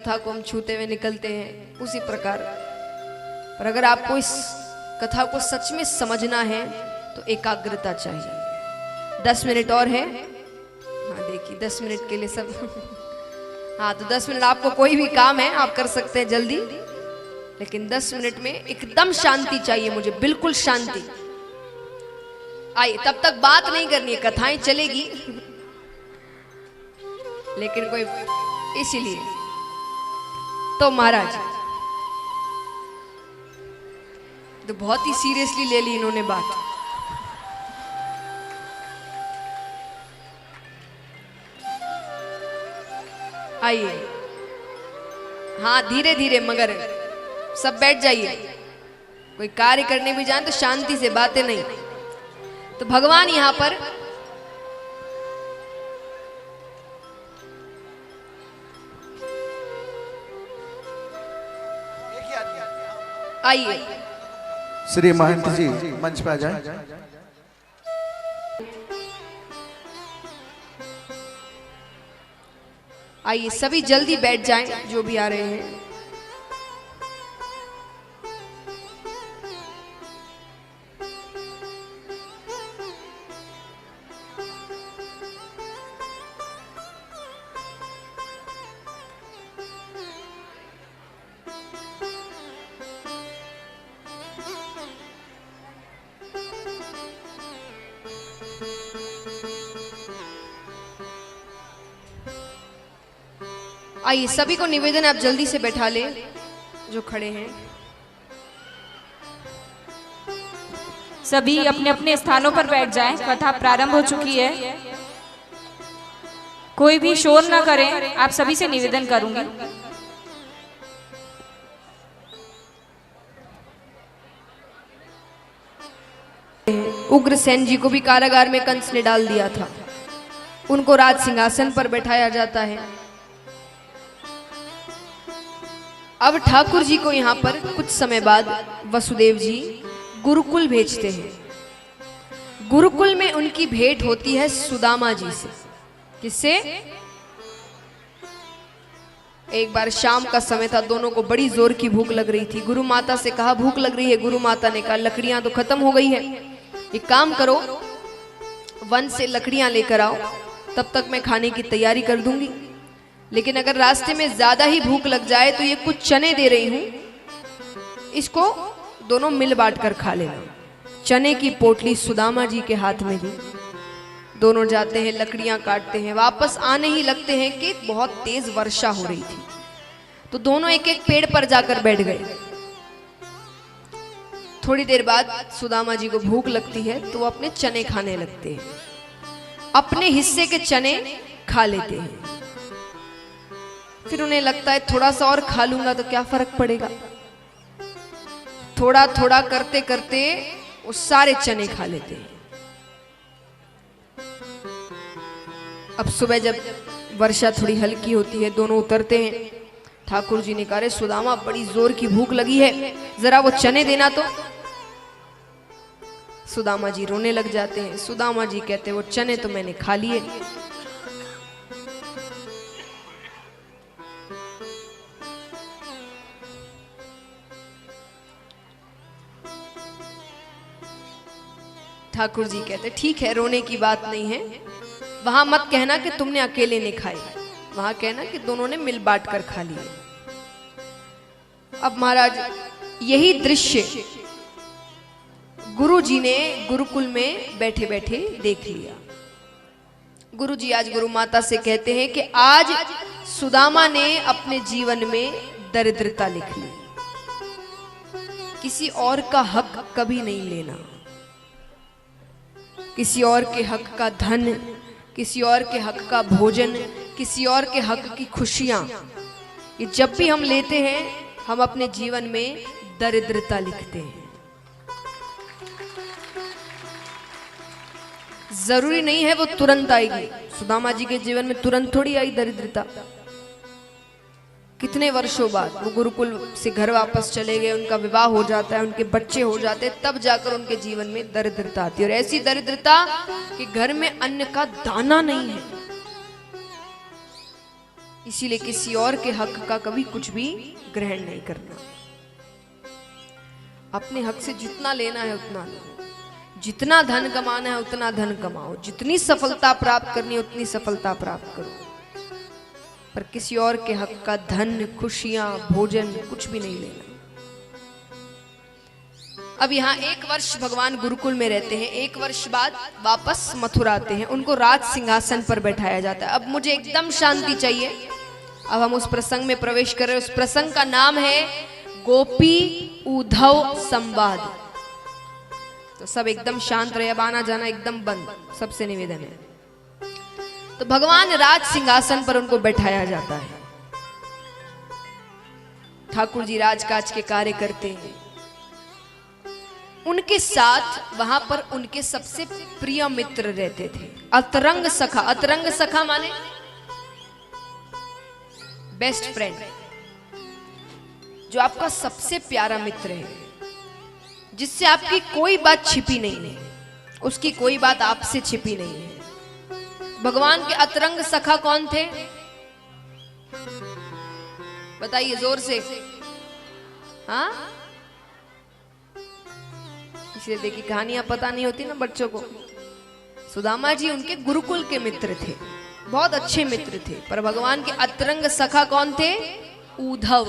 कथा को हम छूते हुए निकलते हैं, उसी प्रकार। पर अगर आपको इस कथा को सच में समझना है तो एकाग्रता चाहिए। 10 मिनट और है। हाँ देखिए 10 मिनट के लिए सब हाँ तो 10 मिनट आपको कोई भी काम है आप कर सकते हैं जल्दी, लेकिन 10 मिनट में एकदम शांति चाहिए मुझे, बिल्कुल शांति। आइए, तब तक बात नहीं करनी है, कथाएं चलेगी लेकिन कोई, इसीलिए तो महाराज तो बहुत ही सीरियसली ले ली इन्होंने बात। आइए, हाँ धीरे धीरे, मगर सब बैठ जाइए। कोई कार्य करने भी जाए तो शांति से, बातें नहीं। तो भगवान यहां पर आइए, श्री महंत जी मंच पे आ जाए। आइए सभी जल्दी बैठ जाएं जो भी आ रहे हैं। आइए सभी को निवेदन है आप जल्दी से बैठा लें जो खड़े हैं। सभी अपने अपने स्थानों पर बैठ जाएं, कथा प्रारंभ हो चुकी है। कोई भी शोर ना करें, आप सभी से निवेदन करूंगी। उग्रसेन जी को भी कारागार में कंस ने डाल दिया था, उनको राज सिंहासन पर बैठाया जाता है। अब ठाकुर जी को यहाँ पर कुछ समय बाद वसुदेव जी गुरुकुल भेजते हैं। गुरुकुल में उनकी भेंट होती है सुदामा जी से। किससे? एक बार शाम का समय था, दोनों को बड़ी जोर की भूख लग रही थी। गुरु माता से कहा भूख लग रही है। गुरु माता ने कहा लकड़ियां तो खत्म हो गई है, एक काम करो वन से लकड़ियां लेकर आओ, तब तक मैं खाने की तैयारी कर दूंगी। लेकिन अगर रास्ते में ज्यादा ही भूख लग जाए तो ये कुछ चने दे रही हूं, इसको दोनों मिल बांट कर खा लेना। चने की पोटली सुदामा जी के हाथ में दी। दोनों जाते हैं, लकड़ियां काटते हैं, वापस आने ही लगते हैं कि बहुत तेज वर्षा हो रही थी। तो दोनों एक एक पेड़ पर जाकर बैठ गए। थोड़ी देर बाद सुदामा जी को भूख लगती है तो वो अपने चने खाने लगते हैं, अपने हिस्से के चने खा लेते हैं। फिर उन्हें लगता है थोड़ा सा और खा लूंगा तो क्या फर्क पड़ेगा। थोड़ा थोड़ा करते करते वो सारे चने खा लेते हैं। अब सुबह जब वर्षा थोड़ी हल्की होती है, दोनों उतरते हैं। ठाकुर जी ने कहा सुदामा बड़ी जोर की भूख लगी है, जरा वो चने देना तो। सुदामा जी रोने लग जाते हैं। सुदामा जी कहते वो चने तो मैंने खा लिए। ठाकुर जी कहते ठीक है, रोने की बात नहीं है, वहां मत कहना कि तुमने अकेले ने खाए, वहां कहना कि दोनों ने मिल बांट कर खा लिए। अब महाराज यही दृश्य गुरु जी ने गुरुकुल में बैठे बैठे देख लिया। गुरु जी आज गुरु माता से कहते हैं कि आज सुदामा ने अपने जीवन में दरिद्रता लिख ली। किसी और का हक कभी नहीं लेना, किसी और के हक का धन, किसी और के हक का भोजन, किसी और के हक की खुशियां, ये जब भी हम लेते हैं हम अपने जीवन में दरिद्रता लिखते हैं। जरूरी नहीं है वो तुरंत आएगी। सुदामा जी के जीवन में तुरंत थोड़ी आई दरिद्रता। कितने वर्षों बाद वो गुरुकुल से घर वापस चले गए, उनका विवाह हो जाता है, उनके बच्चे हो जाते हैं, तब जाकर उनके जीवन में दरिद्रता आती है। और ऐसी दरिद्रता कि घर में अन्न का दाना नहीं है। इसीलिए किसी और के हक का कभी कुछ भी ग्रहण नहीं करना। अपने हक से जितना लेना है उतना लो, जितना धन कमाना है उतना धन कमाओ, जितनी सफलता प्राप्त करनी है उतनी सफलता प्राप्त करो, पर किसी और के हक का धन, खुशियां, भोजन कुछ भी नहीं लेना। अब यहाँ 1 वर्ष भगवान गुरुकुल में रहते हैं, 1 वर्ष बाद वापस मथुरा आते हैं, उनको राज सिंहासन पर बैठाया जाता है। अब मुझे एकदम शांति चाहिए। अब हम उस प्रसंग में प्रवेश कर रहे हैं। उस प्रसंग का नाम है गोपी उद्धव संवाद। तो सब एकदम शांत रहे, अब आना जाना एकदम बंद, सबसे निवेदन है। तो भगवान राज सिंहासन पर उनको बैठाया जाता है। ठाकुर जी राजकाज के कार्य करते हैं। उनके साथ वहां पर उनके सबसे प्रिय मित्र रहते थे, अतरंग सखा। अतरंग सखा माने बेस्ट फ्रेंड, जो आपका सबसे प्यारा मित्र है, जिससे आपकी कोई बात छिपी नहीं है, उसकी कोई बात आपसे छिपी नहीं है। भगवान के अतरंग सखा कौन थे? बताइए जोर से। हाँ, इसलिए देखिए कहानियां पता नहीं होती ना बच्चों को। सुदामा जी उनके गुरुकुल के मित्र थे, बहुत अच्छे मित्र थे, पर भगवान के अतरंग सखा कौन थे? उद्धव।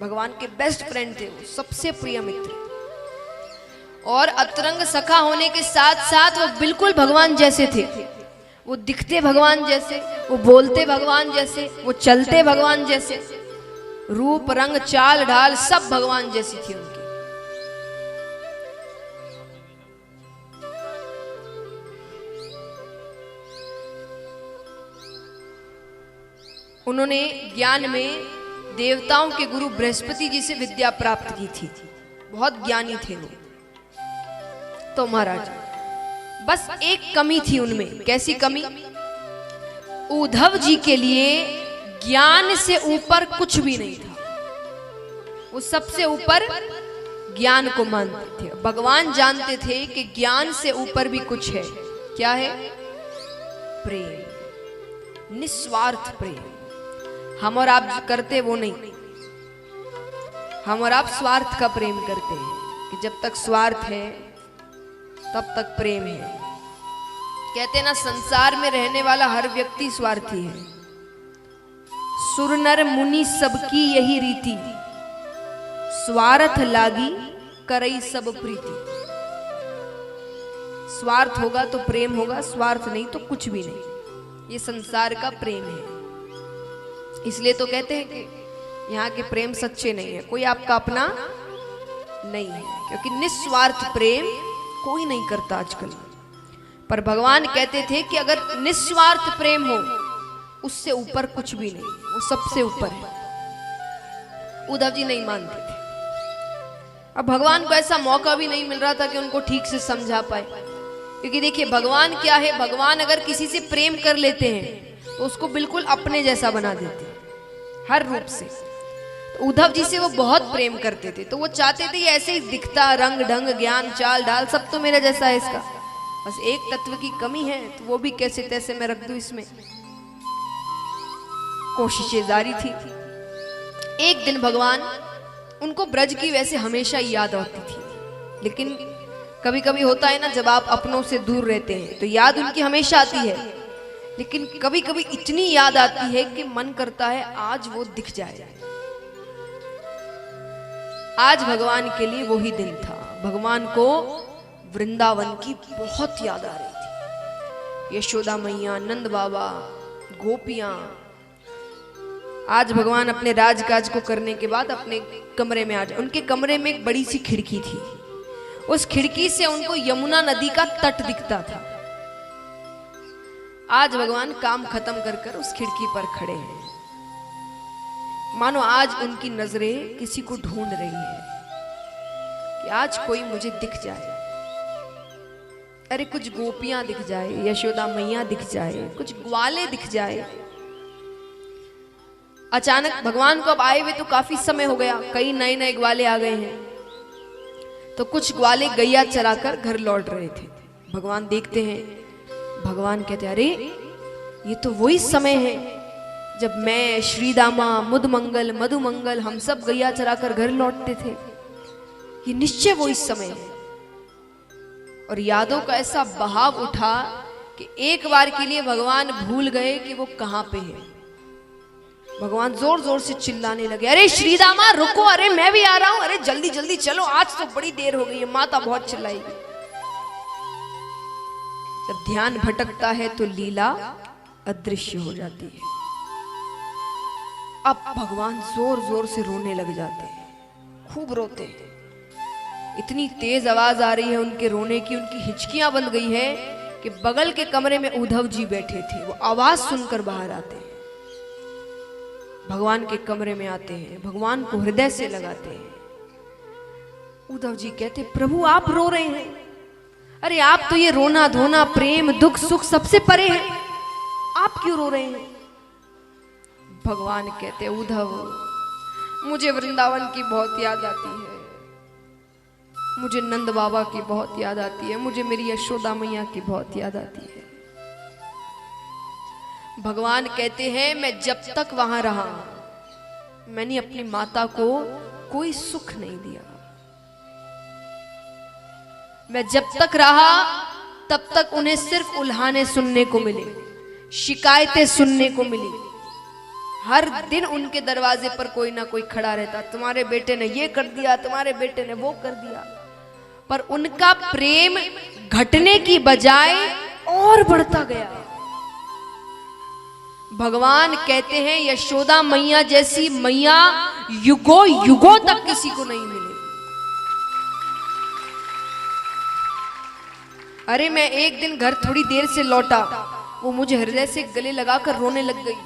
भगवान के बेस्ट फ्रेंड थे, सबसे प्रिय मित्र। और अतरंग सखा होने के साथ साथ वो बिल्कुल भगवान जैसे थे। वो दिखते भगवान जैसे, वो बोलते भगवान जैसे, वो चलते भगवान जैसे, रूप रंग चाल ढाल सब भगवान जैसी थी उनकी। उन्होंने ज्ञान में देवताओं के गुरु बृहस्पति जी से विद्या प्राप्त की थी, बहुत ज्ञानी थे वो। तो महाराज बस एक कमी थी उनमें। कैसी कमी? उद्धव जी के लिए ज्ञान से ऊपर कुछ भी नहीं था। वो सबसे ऊपर ज्ञान को मानते थे। भगवान जानते थे कि ज्ञान से ऊपर भी कुछ है। क्या है? प्रेम, निस्वार्थ प्रेम। हम और आप करते वो नहीं, हम और आप स्वार्थ का प्रेम करते हैं कि जब तक स्वार्थ है तब तक प्रेम है। कहते ना, संसार में रहने वाला हर व्यक्ति स्वार्थी है। सुर नर मुनि सबकी यही रीति, स्वार्थ लागी करई सब प्रीति। स्वार्थ होगा तो प्रेम होगा, स्वार्थ नहीं तो कुछ भी नहीं। ये संसार का प्रेम है। इसलिए तो कहते हैं कि यहाँ के प्रेम सच्चे नहीं है, कोई आपका अपना नहीं है, क्योंकि निस्वार्थ प्रेम कोई नहीं करता आजकल। पर भगवान कहते थे कि अगर निस्वार्थ प्रेम हो, उससे ऊपर कुछ भी नहीं, वो सबसे ऊपर है। उद्धव जी नहीं मानते थे। अब भगवान को ऐसा मौका भी नहीं मिल रहा था कि उनको ठीक से समझा पाए, क्योंकि देखिए भगवान क्या है, भगवान अगर किसी से प्रेम कर लेते हैं तो उसको बिल्कुल अपने जैसा बना देते हैं हर रूप से। तो उद्धव जी से वो बहुत प्रेम करते थे, तो वो चाहते थे ऐसे ही दिखता, रंग ढंग, ज्ञान, चाल ढाल सब तो मेरा जैसा है, इसका बस एक तत्व की कमी है, तो वो भी कैसे तैसे मैं रख दूं इसमें। कोशिशें जारी थी। एक दिन भगवान उनको ब्रज की वैसे हमेशा याद आती थी, लेकिन कभी कभी होता है ना, जब आप अपनों से दूर रहते हैं तो याद उनकी हमेशा आती है, लेकिन कभी कभी इतनी याद आती है कि मन करता है आज वो दिख जाए। आज भगवान के लिए वही दिन था। भगवान को वृंदावन की बहुत याद आ रही थी। यशोदा मैया, नंद बाबा, गोपियां। आज भगवान अपने राजकाज को करने के बाद अपने कमरे में आ जाए। उनके कमरे में एक बड़ी सी खिड़की थी, उस खिड़की से उनको यमुना नदी का तट दिखता था। आज भगवान काम खत्म कर कर उस खिड़की पर खड़े हैं, मानो आज उनकी नजरें किसी को ढूंढ रही है कि आज कोई मुझे दिख जाए। अरे कुछ गोपियां दिख जाए, यशोदा मैया दिख जाए, कुछ ग्वाले दिख जाए। अचानक भगवान को अब आए हुए तो काफी समय हो गया, कई नए नए ग्वाले आ गए हैं। तो कुछ ग्वाले गैया चराकर घर लौट रहे थे। भगवान देखते हैं, भगवान कहते अरे ये तो वही समय है जब मैं, श्रीदामा, मुदमंगल, मधुमंगल हम सब गैया चराकर घर लौटते थे, ये निश्चय वो इस समय है। और यादों का ऐसा बहाव उठा कि एक बार के लिए भगवान भूल गए कि वो कहां पे है। भगवान जोर जोर से चिल्लाने लगे, अरे श्रीदामा रुको, अरे मैं भी आ रहा हूं, अरे जल्दी जल्दी चलो, आज तो बड़ी देर हो गई है, माता बहुत चिल्लाएगी। जब ध्यान भटकता है तो लीला अदृश्य हो जाती है। अब भगवान जोर जोर से रोने लग जाते हैं, खूब रोते हैं। इतनी तेज आवाज आ रही है उनके रोने की, उनकी हिचकियां बंद गई है कि बगल के कमरे में उद्धव जी बैठे थे, वो आवाज सुनकर बाहर आते हैं। भगवान के कमरे में आते हैं, भगवान को हृदय से लगाते हैं। उद्धव जी कहते, प्रभु आप रो रहे हैं, अरे आप तो ये रोना धोना, प्रेम दुख सुख सबसे परे हैं, आप क्यों रो रहे हैं? भगवान कहते, उद्धव मुझे वृंदावन की बहुत याद आती है, मुझे नंद बाबा की बहुत याद आती है, मुझे मेरी यशोदा मैया की बहुत याद आती है। भगवान कहते हैं, मैं जब तक वहां रहा मैंने अपनी माता को कोई सुख नहीं दिया। मैं जब तक रहा तब तक उन्हें सिर्फ उल्हाने सुनने को मिले, शिकायतें सुनने को मिली। हर दिन उनके दरवाजे पर कोई ना कोई खड़ा रहता, तुम्हारे बेटे ने ये कर दिया, तुम्हारे बेटे ने वो कर दिया। पर उनका प्रेम घटने की बजाय और बढ़ता गया। भगवान कहते हैं, यशोदा मैया जैसी मैया युगों युगों तक किसी को नहीं मिली। अरे मैं एक दिन घर थोड़ी देर से लौटा, वो मुझे हृदय से गले लगाकर रोने लग गई।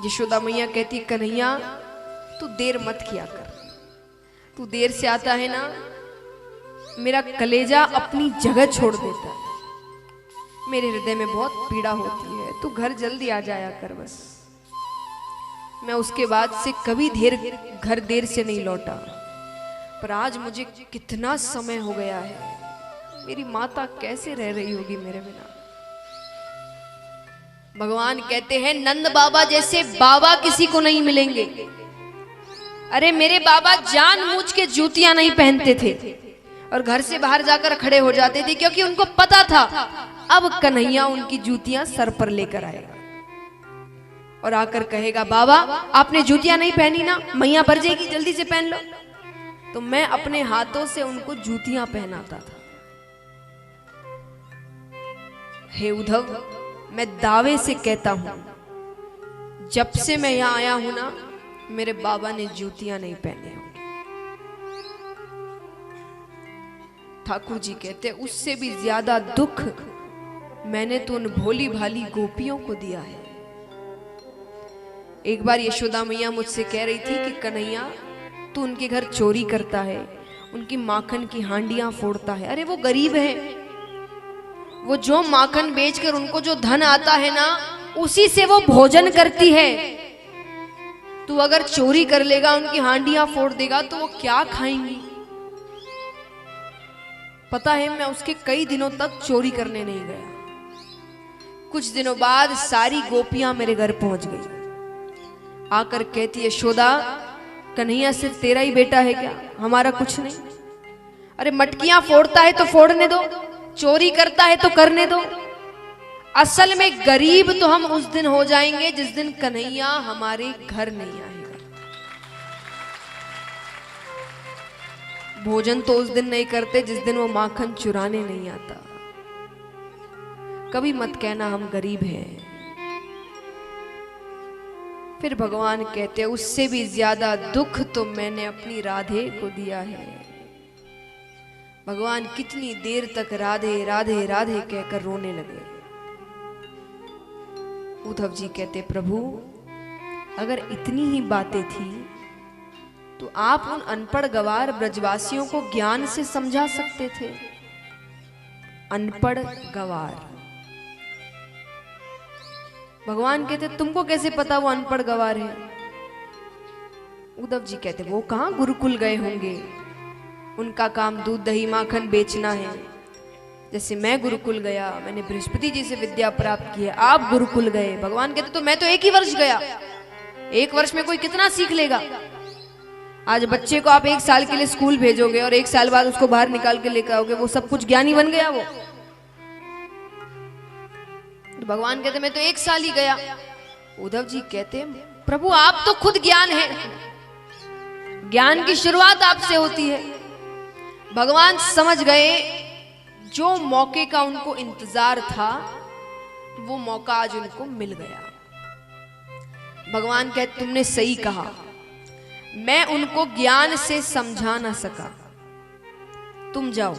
यशोदा मैया कहती, कन्हैया तू देर मत किया कर, तू देर से आता है ना, मेरा कलेजा अपनी जगह छोड़ देता है, मेरे हृदय में बहुत पीड़ा होती है, तू घर जल्दी आ जाया कर बस। मैं उसके बाद से कभी घर देर से नहीं लौटा, पर आज मुझे कितना समय हो गया है, मेरी माता कैसे रह रही होगी मेरे बिना। भगवान कहते हैं, नंद बाबा जैसे बाबा किसी को नहीं मिलेंगे। अरे मेरे बाबा जानबूझ के जूतियां नहीं पहनते थे और घर से बाहर जाकर खड़े हो जाते थे, क्योंकि उनको पता था अब कन्हैया उनकी जूतियां सर पर लेकर आएगा और आकर कहेगा, बाबा आपने जूतियां नहीं पहनी ना, मैया पर जाएगी, जल्दी से पहन लो। तो मैं अपने हाथों से उनको जूतियां पहनाता था। हे उद्धव, मैं दावे से कहता हूं, जब से मैं यहां आया हूं ना, मेरे बाबा ने जूतियां नहीं पहने होंगी। ठाकुर जी कहते, उससे भी ज्यादा दुख मैंने तो उन भोली भाली गोपियों को दिया है। एक बार यशोदा मैया मुझसे कह रही थी कि कन्हैया तू उनके घर चोरी करता है, उनकी माखन की हांडियां फोड़ता है। अरे वो गरीब है, वो जो माखन बेचकर उनको जो धन आता है ना, उसी से वो भोजन करती है। तू अगर चोरी कर लेगा, उनकी हांडियां फोड़ देगा, तो वो क्या खाएंगी? पता है, मैं उसके कई दिनों तक चोरी करने नहीं गया। कुछ दिनों बाद सारी गोपियां मेरे घर पहुंच गई, आकर कहती, यशोदा कन्हैया सिर्फ तेरा ही बेटा है क्या, हमारा कुछ नहीं? अरे मटकियां फोड़ता है तो फोड़ने दो, चोरी करता है तो करने दो। असल में गरीब तो हम उस दिन हो जाएंगे जिस दिन कन्हैया हमारे घर नहीं आएगा। भोजन तो उस दिन नहीं करते जिस दिन वो माखन चुराने नहीं आता। कभी मत कहना हम गरीब हैं। फिर भगवान कहते हैं, उससे भी ज्यादा दुख तो मैंने अपनी राधे को दिया है। भगवान कितनी देर तक राधे राधे राधे कहकर रोने लगे। उद्धव जी कहते, प्रभु अगर इतनी ही बातें थी तो आप उन अनपढ़ गवार ब्रजवासियों को ज्ञान से समझा सकते थे। अनपढ़ गवार, भगवान कहते, तुमको कैसे पता वो अनपढ़ गवार है? उद्धव जी कहते, वो कहां गुरुकुल गए होंगे, उनका काम दूध दही माखन बेचना है, जैसे मैं गुरुकुल गया, मैंने बृहस्पति जी से विद्या प्राप्त की है, आप गुरुकुल गए। भगवान कहते तो मैं तो एक ही वर्ष गया, एक वर्ष में कोई कितना सीख लेगा। आज बच्चे को आप 1 साल के लिए स्कूल भेजोगे और 1 साल बाद उसको बाहर निकाल के लेकर आओगे, वो सब कुछ ज्ञानी बन गया वो। तो भगवान कहते मैं तो 1 साल ही गया। उद्धव जी कहते प्रभु आप तो खुद ज्ञान है, ज्ञान की शुरुआत आपसे होती है। भगवान समझ गए जो मौके का उनको इंतजार था वो मौका आज उनको मिल गया। भगवान कहते तुमने सही कहा, मैं उनको ज्ञान से समझा ना सका, तुम जाओ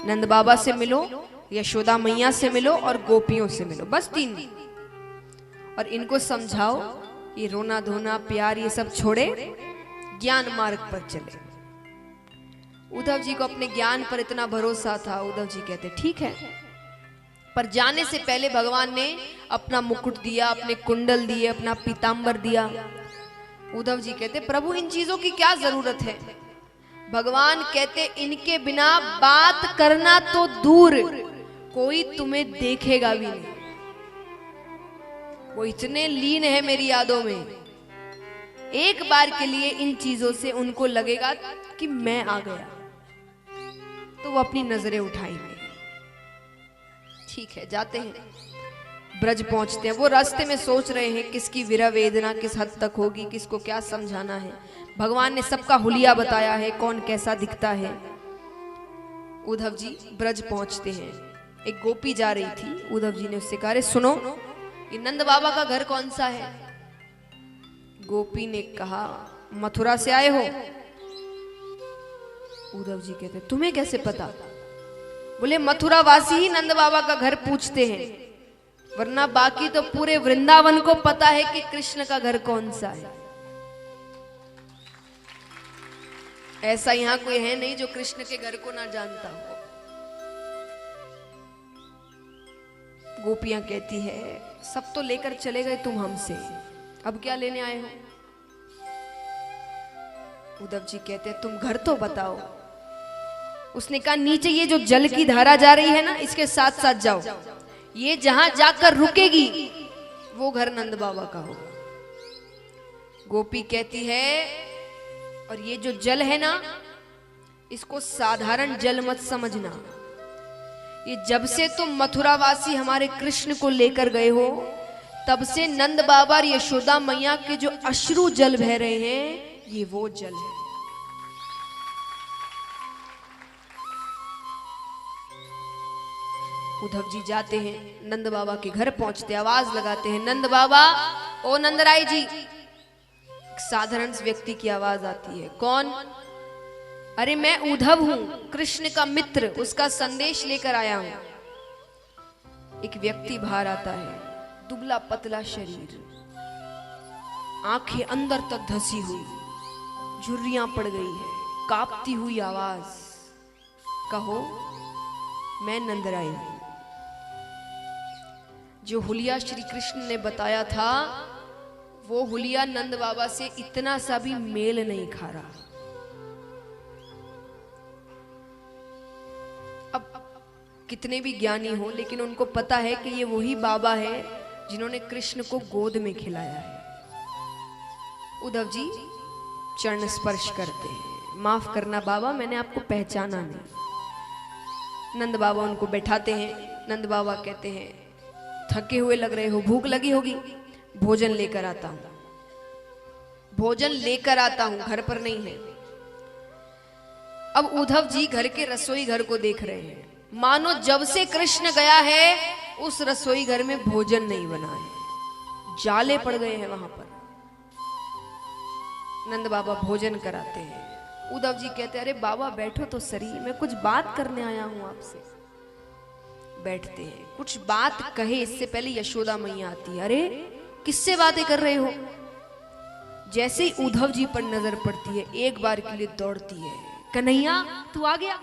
नंद बाबा से मिलो, यशोदा मैया से मिलो और गोपियों से मिलो, बस 3 दिन, और इनको समझाओ ये रोना धोना प्यार ये सब छोड़े, ज्ञान मार्ग पर चले। उद्धव जी को अपने ज्ञान पर इतना भरोसा था। उद्धव जी कहते ठीक है, पर जाने से पहले भगवान ने अपना मुकुट दिया, अपने कुंडल दिए, अपना पीतांबर दिया। उद्धव जी कहते प्रभु इन चीजों की क्या जरूरत है। भगवान कहते इनके बिना बात करना तो दूर, कोई तुम्हें देखेगा भी नहीं। वो इतने लीन है मेरी यादों में, एक बार के लिए इन चीजों से उनको लगेगा कि मैं आ गया तो वो अपनी नजरें उठाएंगे। ठीक है, जाते हैं, ब्रज पहुंचते हैं। वो रास्ते में सोच रहे हैं किसकी विरह वेदना किस हद तक होगी, किसको क्या समझाना है। भगवान ने सबका हुलिया बताया है, कौन कैसा दिखता है। उद्धव जी ब्रज पहुंचते हैं। एक गोपी जा रही थी, उद्धव जी ने उससे कहा अरे सुनो ये नंद बाबा का घर कौन सा है। गोपी ने कहा मथुरा से आए हो। उद्धव जी कहते तुम्हें कैसे पता। बोले मथुरा वासी ही नंद बाबा का घर पूछते हैं, वरना बाकी तो पूरे वृंदावन को पता है कि कृष्ण का घर कौन सा है। ऐसा यहां कोई है नहीं जो कृष्ण के घर को ना जानता हो। गोपियां कहती है सब तो लेकर चले गए तुम हमसे, अब क्या लेने आए हो। उद्धव जी कहते तुम घर तो बताओ। उसने कहा नीचे ये जो जल की धारा जा रही है ना, इसके साथ साथ जाओ, ये जहां जाकर रुकेगी वो घर नंद बाबा का होगा। गोपी कहती है और ये जो जल है ना, इसको साधारण जल मत समझना, ये जब से तुम मथुरावासी हमारे कृष्ण को लेकर गए हो तब से नंद बाबा और यशोदा मैया के जो अश्रु जल बह रहे हैं ये वो जल है। उद्धव जी जाते हैं, नंद बाबा के घर पहुंचते, आवाज लगाते हैं नंद बाबा, ओ नंदराय जी। एक साधारण व्यक्ति की आवाज आती है, कौन। अरे मैं उद्धव हूं, कृष्ण का मित्र, उसका संदेश लेकर आया हूं। एक व्यक्ति बाहर आता है, दुबला पतला शरीर, आंखें अंदर तक धसी हुई, झुर्रियां पड़ गई है, कांपती हुई आवाज, कहो मैं नंदराय हूं। जो हुलिया श्री कृष्ण ने बताया था वो हुलिया नंद बाबा से इतना सा भी मेल नहीं खा रहा। अब कितने भी ज्ञानी हो लेकिन उनको पता है कि ये वही बाबा है जिन्होंने कृष्ण को गोद में खिलाया है। उद्धव जी चरण स्पर्श करते हैं, माफ करना बाबा मैंने आपको पहचाना नहीं। नंद बाबा उनको बैठाते हैं। नंद बाबा कहते हैं थके हुए लग रहे हो, भूख लगी होगी, भोजन लेकर आता हूं, भोजन लेकर आता हूं, घर पर नहीं है। अब उद्धव जी घर के रसोई घर को देख रहे हैं, मानो जब से कृष्ण गया है उस रसोई घर में भोजन नहीं बना है, जाले पड़ गए हैं वहां पर। नंद बाबा भोजन कराते हैं। उद्धव जी कहते हैं अरे बाबा बैठो तो सही, मैं कुछ बात करने आया हूं आपसे। बैठते हैं, कुछ बात कहे इससे पहले यशोदा मैया आती है। अरे किससे बातें कर रहे हो। जैसे ही उद्धव जी पर नजर पड़ती है एक बार के लिए दौड़ती है, कन्हैया तू आ गया।